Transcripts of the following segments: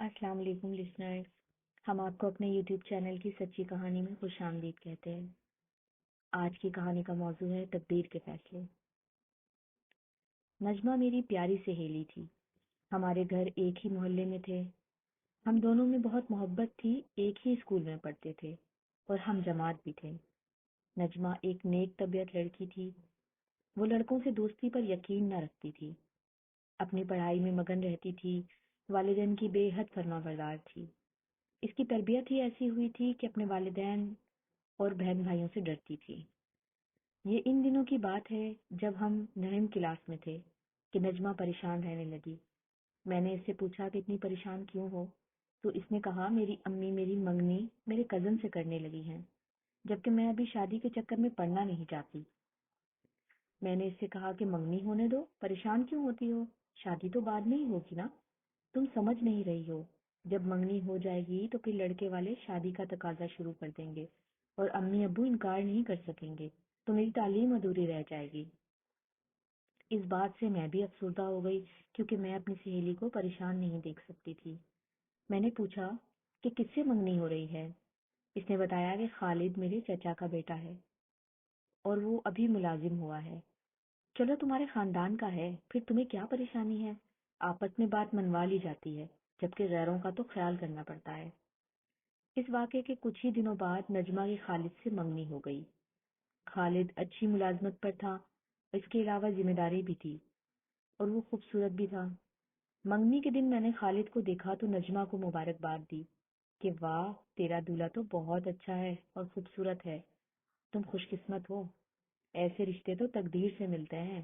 السلام علیکم لسنرز، ہم آپ کو اپنے یوٹیوب چینل کی سچی کہانی میں خوش آمدید کہتے ہیں۔ آج کی کہانی کا موضوع ہے تقدیر کے فیصلے۔ نجمہ میری پیاری سہیلی تھی۔ ہمارے گھر ایک ہی محلے میں تھے۔ ہم دونوں میں بہت محبت تھی، ایک ہی اسکول میں پڑھتے تھے اور ہم جماعت بھی تھے۔ نجمہ ایک نیک طبیعت لڑکی تھی۔ وہ لڑکوں سے دوستی پر یقین نہ رکھتی تھی، اپنی پڑھائی میں مگن رہتی تھی، والدین کی بے حد فرما بردار تھی۔ اس کی تربیت ہی ایسی ہوئی تھی کہ اپنے والدین اور بہن بھائیوں سے ڈرتی تھی۔ یہ ان دنوں کی بات ہے جب ہم 9ویں کلاس میں تھے کہ نجمہ پریشان رہنے لگی۔ میں نے اس سے پوچھا کہ اتنی پریشان کیوں ہو؟ تو اس نے کہا میری امی میری منگنی میرے کزن سے کرنے لگی ہیں، جبکہ میں ابھی شادی کے چکر میں پڑنا نہیں چاہتی۔ میں نے اس سے کہا کہ منگنی ہونے دو، پریشان کیوں ہوتی ہو؟ شادی تو بعد میں ہی ہوگی نا، تم سمجھ نہیں رہی ہو۔ جب منگنی ہو جائے گی تو پھر لڑکے والے شادی کا تقاضا شروع کر دیں گے اور امی ابو انکار نہیں کر سکیں گے، تو میری تعلیم ادھوری رہ جائے گی۔ اس بات سے میں بھی افسردہ ہو گئی کیونکہ میں اپنی سہیلی کو پریشان نہیں دیکھ سکتی تھی۔ میں نے پوچھا کہ کس سے منگنی ہو رہی ہے؟ اس نے بتایا کہ خالد میرے چچا کا بیٹا ہے اور وہ ابھی ملازم ہوا ہے۔ چلو تمہارے خاندان کا ہے، پھر تمہیں کیا پریشانی ہے؟ آپس میں بات منوا لی جاتی ہے، جبکہ غیروں کا تو خیال کرنا پڑتا ہے۔ اس واقعے کے کچھ ہی دنوں بعد نجمہ کی خالد سے منگنی ہو گئی۔ خالد اچھی ملازمت پر تھا، اس کے علاوہ ذمہ داری بھی تھی اور وہ خوبصورت بھی تھا۔ منگنی کے دن میں نے خالد کو دیکھا تو نجمہ کو مبارکباد دی کہ واہ تیرا دولہا تو بہت اچھا ہے اور خوبصورت ہے، تم خوش قسمت ہو، ایسے رشتے تو تقدیر سے ملتے ہیں۔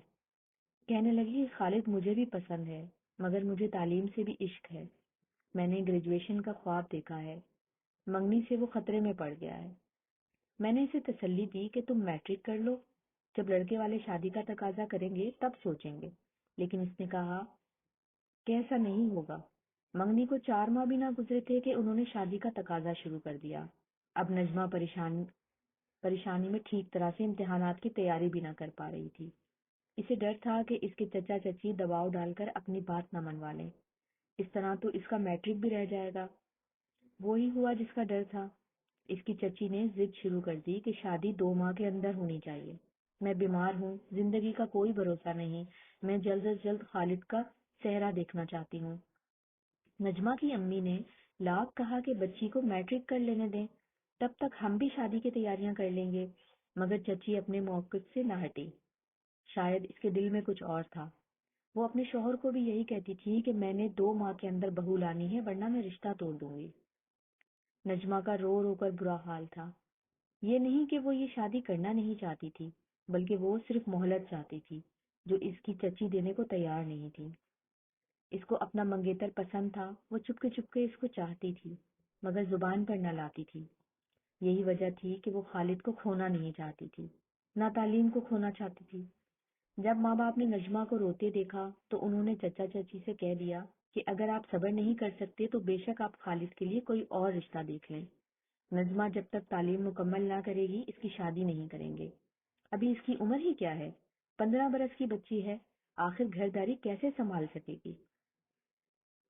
کہنے لگی خالد مجھے بھی پسند ہے، مگر مجھے تعلیم سے بھی عشق ہے، میں نے گریجویشن کا خواب دیکھا ہے، منگنی سے وہ خطرے میں پڑ گیا ہے۔ میں نے اسے تسلی دی کہ تم میٹرک کر لو، جب لڑکے والے شادی کا تقاضا کریں گے تب سوچیں گے، لیکن اس نے کہا کہ ایسا نہیں ہوگا۔ منگنی کو 4 ماہ بھی نہ گزرے تھے کہ انہوں نے شادی کا تقاضا شروع کر دیا۔ اب نجمہ پریشانی میں ٹھیک طرح سے امتحانات کی تیاری بھی نہ کر پا رہی تھی۔ اسے ڈر تھا کہ اس کے چچا چچی دباؤ ڈال کر اپنی بات نہ منوا لیں، اس طرح تو اس کا میٹرک بھی رہ جائے گا۔ وہی ہوا جس کا ڈر تھا۔ اس کی چچی نے ضد شروع کر دی کہ شادی 2 ماہ کے اندر ہونی چاہیے۔ میں بیمار ہوں، زندگی کا کوئی بھروسہ نہیں، میں جلد از جلد خالد کا چہرہ دیکھنا چاہتی ہوں۔ نجمہ کی امی نے لاکھ کہا کہ بچی کو میٹرک کر لینے دیں، تب تک ہم بھی شادی کی تیاریاں کر لیں گے، مگر چچی اپنے موقف سے نہ ہٹی۔ شاید اس کے دل میں کچھ اور تھا۔ وہ اپنے شوہر کو بھی یہی کہتی تھی کہ میں نے 2 ماہ کے اندر بہو لانی ہے ورنہ میں رشتہ توڑ دوں گی۔ نجمہ کا رو رو کر برا حال تھا۔ یہ نہیں کہ وہ یہ شادی کرنا نہیں چاہتی تھی، بلکہ وہ صرف مہلت چاہتی تھی جو اس کی چچی دینے کو تیار نہیں تھی۔ اس کو اپنا منگیتر پسند تھا، وہ چپ کے اس کو چاہتی تھی مگر زبان پر نہ لاتی تھی۔ یہی وجہ تھی کہ وہ خالد کو کھونا نہیں چاہتی تھی، نہ تعلیم کو کھونا چاہتی تھی۔ جب ماں باپ نے نجمہ کو روتے دیکھا تو انہوں نے چچا چچی سے کہہ دیا کہ اگر آپ صبر نہیں کر سکتے تو بے شک آپ خالد کے لیے کوئی اور رشتہ دیکھ لیں۔ نجمہ جب تک تعلیم مکمل نہ کرے گی اس کی شادی نہیں کریں گے۔ ابھی اس کی عمر ہی کیا ہے، 15 برس کی بچی ہے، آخر گھرداری کیسے سنبھال سکے گی؟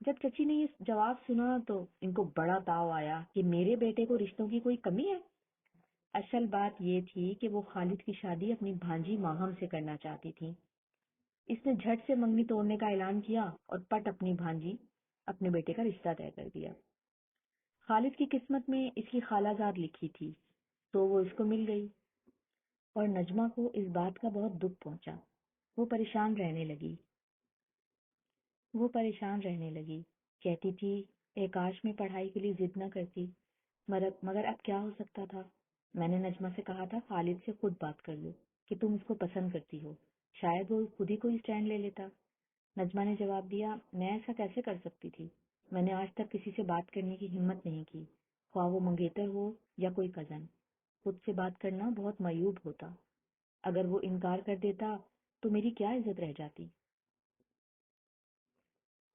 جب چچی نے یہ جواب سنا تو ان کو بڑا تاؤ آیا کہ میرے بیٹے کو رشتوں کی کوئی کمی ہے۔ اصل بات یہ تھی کہ وہ خالد کی شادی اپنی بھانجی ماہم سے کرنا چاہتی تھی۔ اس نے جھٹ سے منگنی توڑنے کا اعلان کیا اور پٹ اپنی بھانجی اپنے بیٹے کا رشتہ طے کر دیا۔ خالد کی قسمت میں اس کی خالہ زاد لکھی تھی تو وہ اس کو مل گئی، اور نجمہ کو اس بات کا بہت دکھ پہنچا۔ وہ پریشان رہنے لگی، کہتی تھی اے کاش میں پڑھائی کے لیے ضد نہ کرتی، مگر اب کیا ہو سکتا تھا۔ میں نے نجمہ سے کہا تھا خالد سے خود بات کر لو کہ تم اس کو پسند کرتی ہو، شاید وہ خود ہی کوئی اسٹینڈ لے لیتا۔ نجمہ نے جواب دیا میں ایسا کیسے کر سکتی تھی، میں نے آج تک کسی سے بات کرنے کی ہمت نہیں کی، خواہ وہ منگیتر ہو یا کوئی کزن۔ خود سے بات کرنا بہت معیوب ہوتا، اگر وہ انکار کر دیتا تو میری کیا عزت رہ جاتی۔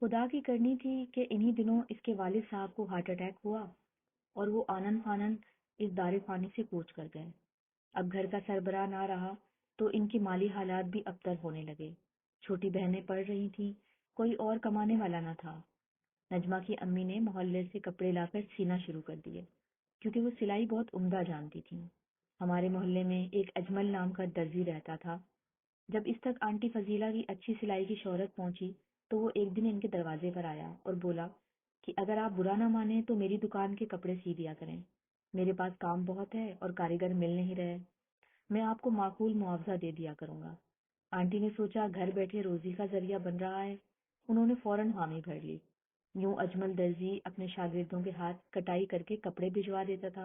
خدا کی کرنی تھی کہ انہی دنوں اس کے والد صاحب کو ہارٹ اٹیک ہوا اور وہ آنن فانن اس دار فانی سے کوچ کر گئے۔ اب گھر کا سربراہ نہ رہا تو ان کے مالی حالات بھی ابتر ہونے لگے۔ چھوٹی بہنیں پڑھ رہی تھیں، کوئی اور کمانے والا نہ تھا۔ نجمہ کی امی نے محلے سے کپڑے لا کر سینا شروع کر دیے کیونکہ وہ سلائی بہت عمدہ جانتی تھی۔ ہمارے محلے میں ایک اجمل نام کا درزی رہتا تھا۔ جب اس تک آنٹی فضیلہ کی اچھی سلائی کی شہرت پہنچی تو وہ ایک دن ان کے دروازے پر آیا اور بولا کہ اگر آپ برا نہ مانیں تو میری دکان کے کپڑے سی دیا کریں، میرے پاس کام بہت ہے اور کاریگر مل نہیں رہے، میں آپ کو معقول معاوضہ دے دیا کروں گا۔ آنٹی نے سوچا گھر بیٹھے روزی کا ذریعہ بن رہا ہے، انہوں نے فوراً حامی بھر لی۔ یوں اجمل درزی اپنے شاگردوں کے ہاتھ کٹائی کر کے کپڑے بھجوا دیتا تھا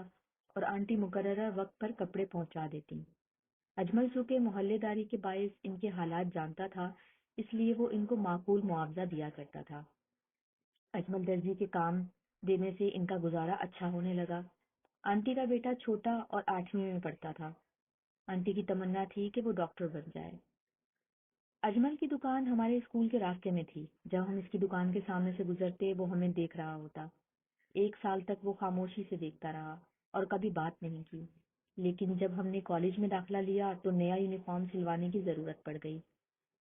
اور آنٹی مقررہ وقت پر کپڑے پہنچا دیتی۔ اجمل چونکہ محلے داری کے باعث ان کے حالات جانتا تھا، اس لیے وہ ان کو معقول معاوضہ دیا کرتا تھا۔ اجمل درزی کے کام دینے سے ان کا گزارا اچھا ہونے لگا۔ آنٹی کا بیٹا چھوٹا اور 8ویں میں پڑھتا تھا۔ آنٹی کی تمنا تھی کہ وہ ڈاکٹر بن جائے۔ اجمل کی دکان ہمارے اسکول کے راستے میں تھی۔ جب ہم اس کی دکان کے سامنے سے گزرتے وہ ہمیں دیکھ رہا ہوتا۔ 1 سال تک وہ خاموشی سے دیکھتا رہا اور کبھی بات نہیں کی، لیکن جب ہم نے کالج میں داخلہ لیا تو نیا یونیفارم سلوانے کی ضرورت پڑ گئی۔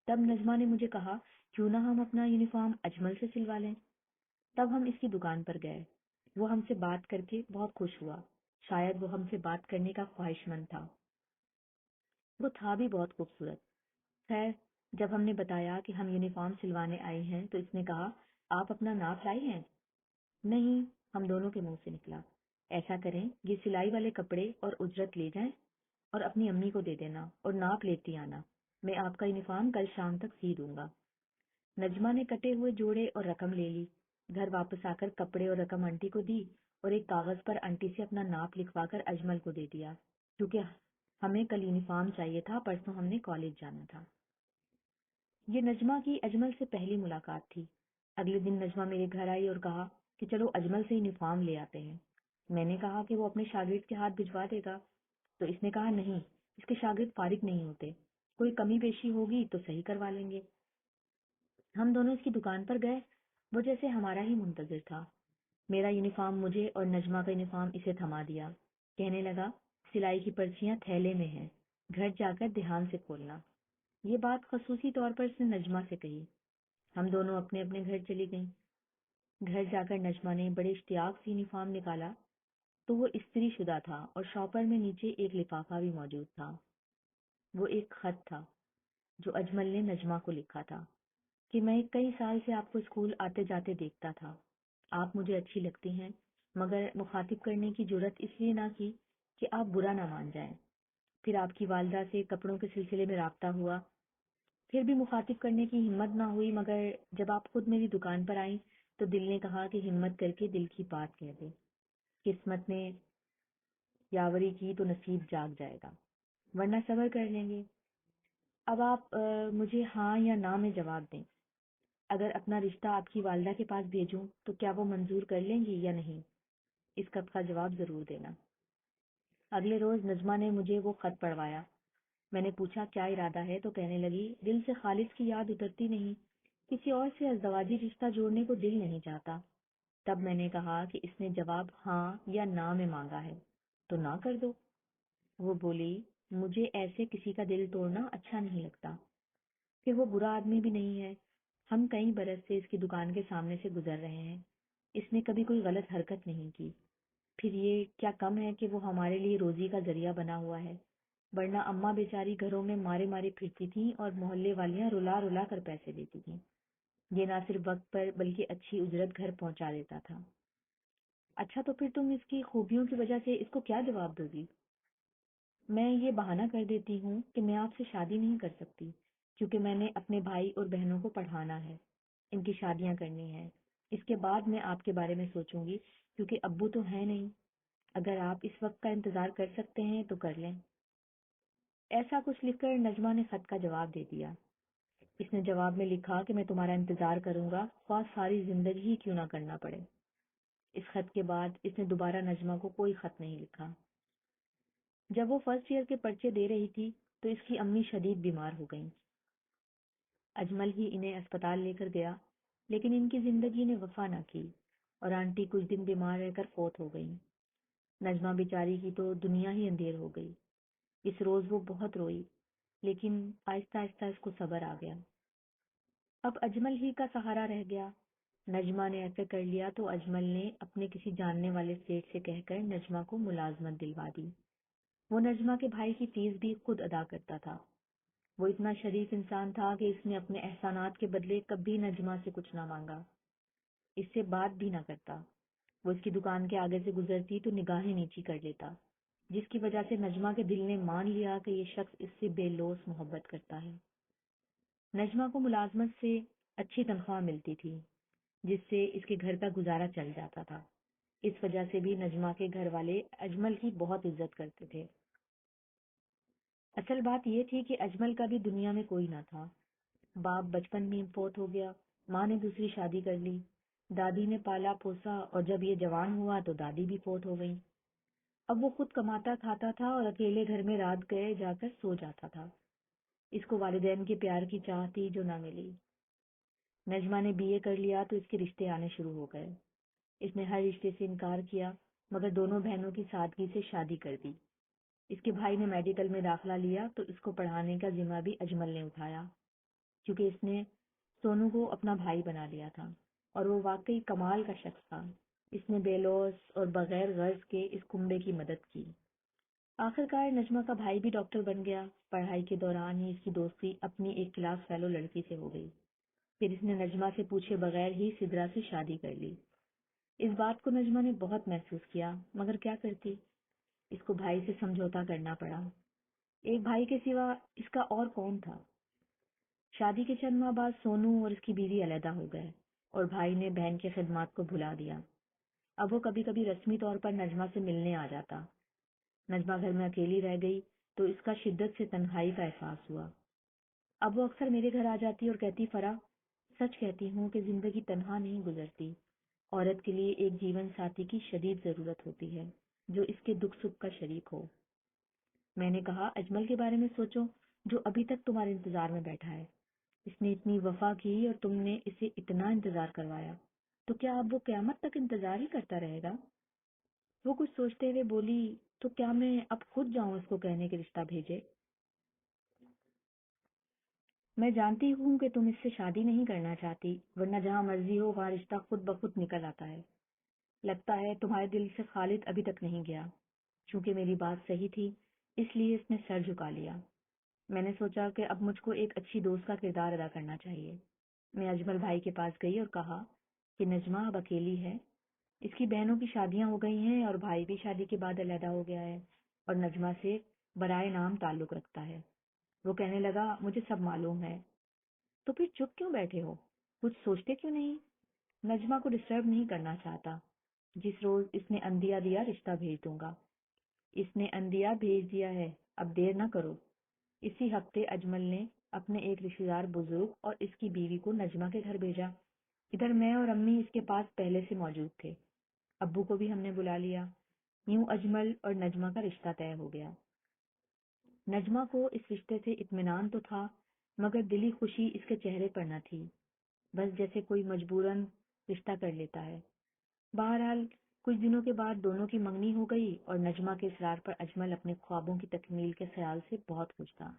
تب نجمہ نے مجھے کہا کیوں نہ ہم اپنا یونیفارم اجمل سے سلوا لیں۔ تب ہم اس کی دکان پر گئے۔ وہ ہم سے بات کر کے بہت خوش ہوا، شاید وہ ہم سے بات کرنے کا خواہش مند تھا۔ وہ تھا بھی بہت خوبصورت۔ خیر، جب ہم نے بتایا کہ ہم یونیفارم سلوانے آئے ہیں تو اس نے کہا آپ اپنا ناپ لائی ہیں؟ نہیں، ہم دونوں کے منہ سے نکلا۔ ایسا کریں یہ سلائی والے کپڑے اور اجرت لے جائیں اور اپنی امی کو دے دینا اور ناپ لیتی آنا، میں آپ کا یونیفارم کل شام تک سی دوں گا۔ نجمہ نے کٹے ہوئے جوڑے اور رقم لے لی۔ گھر واپس آ کر کپڑے اور رقم آنٹی کو دی اور ایک کاغذ پر آنٹی سے اپنا ناپ لکھوا کر اجمل کو دے دیا، کیونکہ ہمیں کل یونیفارم چاہیے تھا، پرسوں ہم نے کالج جانا تھا۔ یہ نجمہ کی اجمل سے پہلی ملاقات تھی۔ اگلے دن نجمہ میرے گھر آئی اور کہا کہ چلو اجمل سے یونیفارم لے آتے ہیں۔ میں نے کہا کہ وہ اپنے شاگرد کے ہاتھ بھجوا دے گا، تو اس نے کہا نہیں، اس کے شاگرد فارغ نہیں ہوتے، کوئی کمی بیشی ہوگی تو صحیح کروا لیں گے۔ ہم دونوں اس کی دکان پر گئے، وہ جیسے ہمارا ہی منتظر تھا۔ میرا یونیفارم مجھے اور نجمہ کا یونیفارم اسے تھما دیا، کہنے لگا سلائی کی پرچیاں تھیلے میں ہیں، گھر جا کر دھیان سے کھولنا۔ یہ بات خصوصی طور پر اس نے نجمہ سے کہی۔ ہم دونوں اپنے اپنے گھر چلی گئیں۔ گھر جا کر نجمہ نے بڑے اشتیاق سے یونیفارم نکالا تو وہ استری شدہ تھا اور شاپر میں نیچے ایک لفافہ بھی موجود تھا۔ وہ ایک خط تھا جو اجمل نے نجمہ کو لکھا تھا کہ میں کئی سال سے آپ کو اسکول آتے جاتے دیکھتا تھا، آپ مجھے اچھی لگتی ہیں، مگر مخاطب کرنے کی جرت اس لیے نہ کی کہ آپ برا نہ مان جائیں۔ پھر آپ کی والدہ سے کپڑوں کے سلسلے میں رابطہ ہوا، پھر بھی مخاطب کرنے کی ہمت نہ ہوئی، مگر جب آپ خود میری دکان پر آئیں تو دل نے کہا کہ ہمت کر کے دل کی بات کہہ دے، قسمت نے یاوری کی تو نصیب جاگ جائے گا، ورنہ صبر کر لیں گے۔ اب آپ مجھے ہاں یا نہ میں جواب دیں۔ اگر اپنا رشتہ آپ کی والدہ کے پاس بھیجوں تو کیا وہ منظور کر لیں گی یا نہیں؟ اس خط کا جواب ضرور دینا۔ اگلے روز نجمہ نے مجھے وہ خط پڑھوایا۔ میں نے پوچھا کیا ارادہ ہے تو کہنے لگی دل سے خالص کی یاد اترتی نہیں، کسی اور سے ازدواجی رشتہ جوڑنے کو دل نہیں چاہتا۔ تب میں نے کہا کہ اس نے جواب ہاں یا نہ میں مانگا ہے تو نہ کر دو۔ وہ بولی مجھے ایسے کسی کا دل توڑنا اچھا نہیں لگتا، پھر وہ برا آدمی بھی نہیں ہے۔ ہم کئی برس سے اس کی دکان کے سامنے سے گزر رہے ہیں، اس نے کبھی کوئی غلط حرکت نہیں کی، پھر یہ کیا کم ہے کہ وہ ہمارے لیے روزی کا ذریعہ بنا ہوا ہے، ورنہ اماں بیچاری گھروں میں مارے مارے پھرتی تھیں اور محلے والیاں رلا رلا کر پیسے دیتی تھیں۔ یہ نہ صرف وقت پر بلکہ اچھی اجرت گھر پہنچا دیتا تھا۔ اچھا تو پھر تم اس کی خوبیوں کی وجہ سے اس کو کیا جواب دو گی؟ میں یہ بہانہ کر دیتی ہوں کہ میں آپ سے شادی نہیں کر سکتی، کیونکہ میں نے اپنے بھائی اور بہنوں کو پڑھانا ہے، ان کی شادیاں کرنی ہیں، اس کے بعد میں آپ کے بارے میں سوچوں گی، کیونکہ ابو تو ہے نہیں، اگر آپ اس وقت کا انتظار کر سکتے ہیں تو کر لیں۔ ایسا کچھ لکھ کر نجمہ نے خط کا جواب دے دیا۔ اس نے جواب میں لکھا کہ میں تمہارا انتظار کروں گا، خواہ ساری زندگی ہی کیوں نہ کرنا پڑے۔ اس خط کے بعد اس نے دوبارہ نجمہ کو کوئی خط نہیں لکھا۔ جب وہ فرسٹ ایئر کے پرچے دے رہی تھی تو اس کی امی شدید بیمار ہو گئیں۔ اجمل ہی انہیں اسپتال لے کر گیا، لیکن ان کی زندگی نے وفا نہ کی اور آنٹی کچھ دن بیمار رہ کر فوت ہو گئی۔ نجمہ بیچاری کی تو دنیا ہی اندھیر ہو گئی۔ اس روز وہ بہت روئی، لیکن آہستہ آہستہ اس کو صبر آ گیا۔ اب اجمل ہی کا سہارا رہ گیا۔ نجمہ نے ایسا کر لیا تو اجمل نے اپنے کسی جاننے والے سیٹ سے کہہ کر نجمہ کو ملازمت دلوا دی۔ وہ نجمہ کے بھائی کی فیس بھی خود ادا کرتا تھا۔ وہ اتنا شریف انسان تھا کہ اس نے اپنے احسانات کے بدلے کبھی نجمہ سے کچھ نہ مانگا، اس سے بات بھی نہ کرتا۔ وہ اس کی دکان کے آگے سے گزرتی تو نگاہیں نیچی کر لیتا، جس کی وجہ سے نجمہ کے دل نے مان لیا کہ یہ شخص اس سے بے لوث محبت کرتا ہے۔ نجمہ کو ملازمت سے اچھی تنخواہ ملتی تھی، جس سے اس کے گھر کا گزارا چل جاتا تھا۔ اس وجہ سے بھی نجمہ کے گھر والے اجمل کی بہت عزت کرتے تھے۔ اصل بات یہ تھی کہ اجمل کا بھی دنیا میں کوئی نہ تھا۔ باپ بچپن میں فوت ہو گیا، ماں نے دوسری شادی کر لی، دادی نے پالا پوسا اور جب یہ جوان ہوا تو دادی بھی فوت ہو گئی۔ اب وہ خود کماتا کھاتا تھا اور اکیلے گھر میں رات گئے جا کر سو جاتا تھا۔ اس کو والدین کے پیار کی چاہ تھی جو نہ ملی۔ نجمہ نے بی اے کر لیا تو اس کے رشتے آنے شروع ہو گئے۔ اس نے ہر رشتے سے انکار کیا مگر دونوں بہنوں کی سادگی سے شادی کر دی۔ اس کے بھائی نے میڈیکل میں داخلہ لیا تو اس کو پڑھانے کا ذمہ بھی اجمل نے اٹھایا، کیونکہ اس نے سونو کو اپنا بھائی بنا لیا تھا اور وہ واقعی کمال کا شخص تھا۔ اس نے بے لوث اور بغیر غرض کے اس کنبے کی مدد کی۔ آخرکار نجمہ کا بھائی بھی ڈاکٹر بن گیا۔ پڑھائی کے دوران ہی اس کی دوستی اپنی ایک کلاس فیلو لڑکی سے ہو گئی۔ پھر اس نے نجمہ سے پوچھے بغیر ہی سدرا سے شادی کر لی۔ اس بات کو نجمہ نے بہت محسوس کیا مگر کیا کرتی، اس کو بھائی سے سمجھوتا کرنا پڑا۔ ایک بھائی کے سوا اس کا اور کون تھا؟ شادی کے چند ماہ بعد سونو اور اس کی بیوی علیحدہ ہو گئے اور بھائی نے بہن کی خدمات کو بھلا دیا۔ اب وہ کبھی کبھی رسمی طور پر نجمہ سے ملنے آ جاتا۔ نجمہ گھر میں اکیلی رہ گئی تو اس کا شدت سے تنہائی کا احساس ہوا۔ اب وہ اکثر میرے گھر آ جاتی اور کہتی، فرا، سچ کہتی ہوں کہ زندگی تنہا نہیں گزرتی۔ عورت کے لیے ایک جیون ساتھی کی شدید ضرورت ہوتی ہے جو اس کے دکھ سکھ کا شریک ہو۔ میں نے کہا، اجمل کے بارے میں سوچو جو ابھی تک تمہارے انتظار میں بیٹھا ہے۔ اس نے اتنی وفا کی اور تم نے اسے اتنا انتظار کروایا، تو کیا اب وہ قیامت تک انتظار ہی کرتا رہے گا؟ وہ کچھ سوچتے ہوئے بولی، تو کیا میں اب خود جاؤں اس کو کہنے کہ رشتہ بھیجے؟ میں جانتی ہوں کہ تم اس سے شادی نہیں کرنا چاہتی، ورنہ جہاں مرضی ہو وہاں رشتہ خود بخود نکل آتا ہے۔ لگتا ہے تمہارے دل سے خالد ابھی تک نہیں گیا۔ چونکہ میری بات صحیح تھی اس لیے اس نے سر جھکا لیا۔ میں نے سوچا کہ اب مجھ کو ایک اچھی دوست کا کردار ادا کرنا چاہیے۔ میں اجمل بھائی کے پاس گئی اور کہا کہ نجمہ اب اکیلی ہے، اس کی بہنوں کی شادیاں ہو گئی ہیں اور بھائی بھی شادی کے بعد علیحدہ ہو گیا ہے اور نجمہ سے برائے نام تعلق رکھتا ہے۔ وہ کہنے لگا، مجھے سب معلوم ہے۔ تو پھر چپ کیوں بیٹھے ہو؟ کچھ سوچتے کیوں نہیں؟ نجمہ کو ڈسٹرب نہیں کرنا چاہتا۔ جس روز اس نے اندیا دیا رشتہ بھیج دوں گا۔ اس نے اندیا بھیج دیا ہے، اب دیر نہ کرو۔ اسی ہفتے اجمل نے اپنے ایک رشتہ دار بزرگ اور اس کی بیوی کو نجمہ کے گھر بھیجا۔ ادھر میں اور امی اس کے پاس پہلے سے موجود تھے۔ ابو کو بھی ہم نے بلا لیا۔ یوں اجمل اور نجمہ کا رشتہ طے ہو گیا۔ نجمہ کو اس رشتے سے اطمینان تو تھا مگر دلی خوشی اس کے چہرے پر نہ تھی، بس جیسے کوئی مجبوراً رشتہ کر لیتا ہے۔ بہرحال کچھ دنوں کے بعد دونوں کی منگنی ہو گئی اور نجمہ کے اصرار پر اجمل اپنے خوابوں کی تکمیل کے خیال سے بہت خوش تھا۔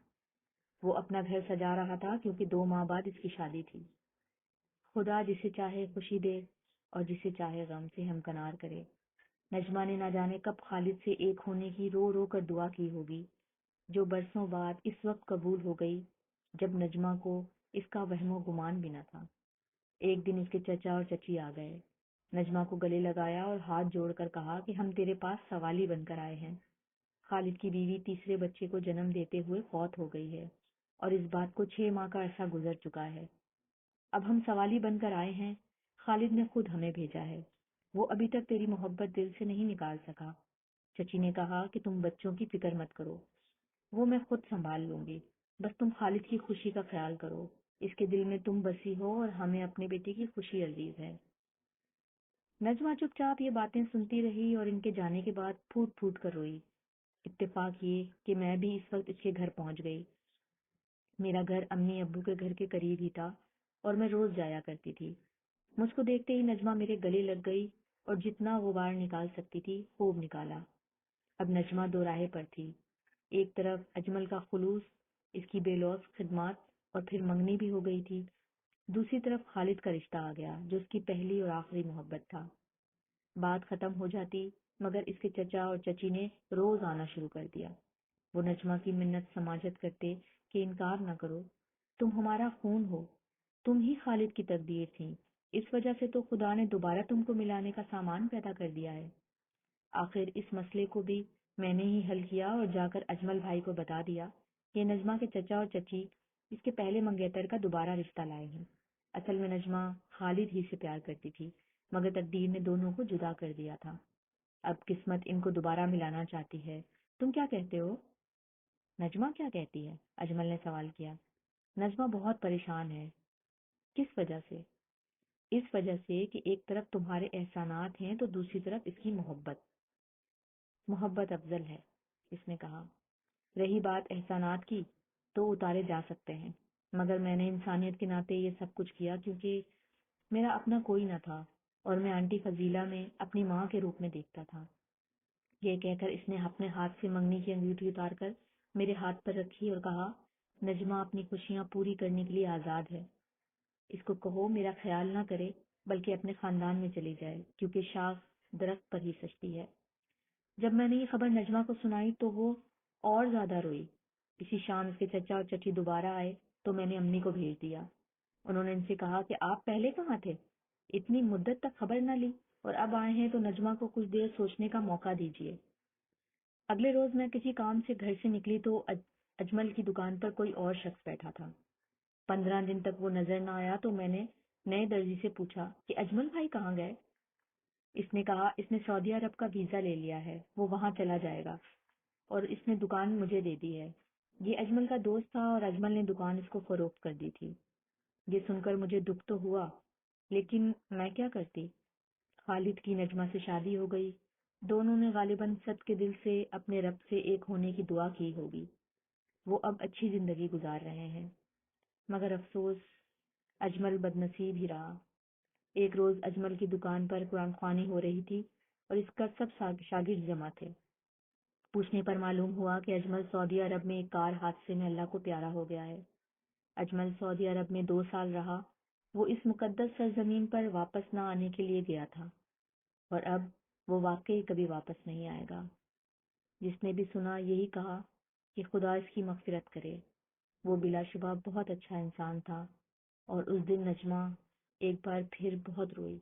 وہ اپنا گھر سجا رہا تھا کیونکہ 2 ماہ بعد اس کی شادی تھی۔ خدا جسے چاہے خوشی دے اور جسے چاہے غم سے ہمکنار کرے۔ نجمہ نے نہ جانے کب خالد سے ایک ہونے کی رو رو کر دعا کی ہوگی، جو برسوں بعد اس وقت قبول ہو گئی جب نجمہ کو اس کا وہم و گمان بھی نہ تھا۔ ایک دن اس کے چچا اور چچی آ گئے، نجمہ کو گلے لگایا اور ہاتھ جوڑ کر کہا کہ ہم تیرے پاس سوالی بن کر آئے ہیں۔ خالد کی بیوی تیسرے بچے کو جنم دیتے ہوئے فوت ہو گئی ہے اور اس بات کو 6 ماہ کا عرصہ گزر چکا ہے۔ اب ہم سوالی بن کر آئے ہیں، خالد نے خود ہمیں بھیجا ہے۔ وہ ابھی تک تیری محبت دل سے نہیں نکال سکا۔ چچی نے کہا کہ تم بچوں کی فکر مت کرو، وہ میں خود سنبھال لوں گی، بس تم خالد کی خوشی کا خیال کرو، اس کے دل میں تم بسی ہو اور ہمیں اپنے بیٹے کی خوشی عزیز ہے۔ نجمہ چپ چاپ یہ باتیں سنتی رہی اور ان کے جانے کے بعد پھوٹ پھوٹ کر روئی۔ اتفاق یہ کہ میں بھی اس وقت اس کے گھر پہنچ گئی۔ میرا گھر امی ابو کے گھر کے قریب ہی تھا اور میں روز جایا کرتی تھی۔ مجھ کو دیکھتے ہی نجمہ میرے گلے لگ گئی اور جتنا غبار نکال سکتی تھی خوب نکالا۔ اب نجمہ دو راہے پر تھی، ایک طرف اجمل کا خلوص، اس کی بے لوث خدمات اور پھر منگنی بھی ہو گئی تھی، دوسری طرف خالد کا رشتہ آ گیا جو اس کی پہلی اور آخری محبت تھا۔ بات ختم ہو جاتی مگر اس کے چچا اور چچی نے روز آنا شروع کر دیا۔ وہ نجمہ کی منت سماجت کرتے کہ انکار نہ کرو، تم ہمارا خون ہو، تم ہی خالد کی تقدیر تھی، اس وجہ سے تو خدا نے دوبارہ تم کو ملانے کا سامان پیدا کر دیا ہے۔ آخر اس مسئلے کو بھی میں نے ہی حل کیا اور جا کر اجمل بھائی کو بتا دیا کہ نجمہ کے چچا اور چچی اس کے پہلے منگیتر کا دوبارہ رشتہ لائے ہیں۔ اصل میں نجمہ خالد ہی سے پیار کرتی تھی مگر تقدیر نے دونوں کو جدا کر دیا تھا۔ اب قسمت ان کو دوبارہ ملانا چاہتی ہے، تم کیا کہتے ہو؟ نجمہ کیا کہتی ہے؟ اجمل نے سوال کیا۔ نجمہ بہت پریشان ہے۔ کس وجہ سے؟ اس وجہ سے کہ ایک طرف تمہارے احسانات ہیں تو دوسری طرف اس کی محبت۔ محبت افضل ہے، اس نے کہا۔ رہی بات احسانات کی تو اتارے جا سکتے ہیں، مگر میں نے انسانیت کے ناطے یہ سب کچھ کیا کیونکہ میرا اپنا کوئی نہ تھا اور میں آنٹی فضیلہ میں اپنی ماں کے روپ میں دیکھتا تھا۔ یہ کہہ کر اس نے اپنے ہاتھ سے منگنی کی انگوٹھی اتار کر میرے ہاتھ پر رکھی اور کہا، نجمہ اپنی خوشیاں پوری کرنے کے لیے آزاد ہے۔ اس کو کہو میرا خیال نہ کرے بلکہ اپنے خاندان میں چلی جائے کیونکہ شاخ درخت پر ہی سجتی ہے۔ جب میں نے یہ خبر نجمہ کو سنائی تو وہ اور زیادہ روئی۔ اسی شام اس کے چچا اور چچی دوبارہ آئے تو میں نے امی کو بھیج دیا۔ انہوں نے ان سے کہا کہ آپ پہلے کہاں تھے؟ اتنی مدت تک خبر نہ لی اور اب آئے ہیں تو نجمہ کو کچھ دیر سوچنے کا موقع دیجیے۔ اگلے روز میں کسی کام سے گھر سے نکلی تو اجمل کی دکان پر کوئی اور شخص بیٹھا تھا۔ 15 دن تک وہ نظر نہ آیا تو میں نے نئے درزی سے پوچھا کہ اجمل بھائی کہاں گئے؟ اس نے کہا اس نے سعودی عرب کا ویزا لے لیا ہے، وہ وہاں چلا جائے گا اور اس نے دکان مجھے دے دی ہے۔ یہ اجمل کا دوست تھا اور اجمل نے دکان اس کو فروخت کر دی تھی۔ یہ سن کر مجھے دکھ تو ہوا لیکن میں کیا کرتی؟ خالد کی نجمہ سے شادی ہو گئی، دونوں نے غالباً صد کے دل سے اپنے رب سے ایک ہونے کی دعا کی ہوگی۔ وہ اب اچھی زندگی گزار رہے ہیں، مگر افسوس اجمل بدنصیب ہی رہا۔ ایک روز اجمل کی دکان پر قرآن خوانی ہو رہی تھی اور اس کا سب شاگرد جمع تھے۔ پوچھنے پر معلوم ہوا کہ اجمل سعودی عرب میں ایک کار حادثے میں اللہ کو پیارا ہو گیا ہے۔ اجمل سعودی عرب میں 2 سال رہا، وہ اس مقدس سرزمین پر واپس نہ آنے کے لیے گیا تھا اور اب وہ واقعی کبھی واپس نہیں آئے گا۔ جس نے بھی سنا یہی کہا کہ خدا اس کی مغفرت کرے، وہ بلا شبہ بہت اچھا انسان تھا۔ اور اس دن نجمہ ایک بار پھر بہت روئی۔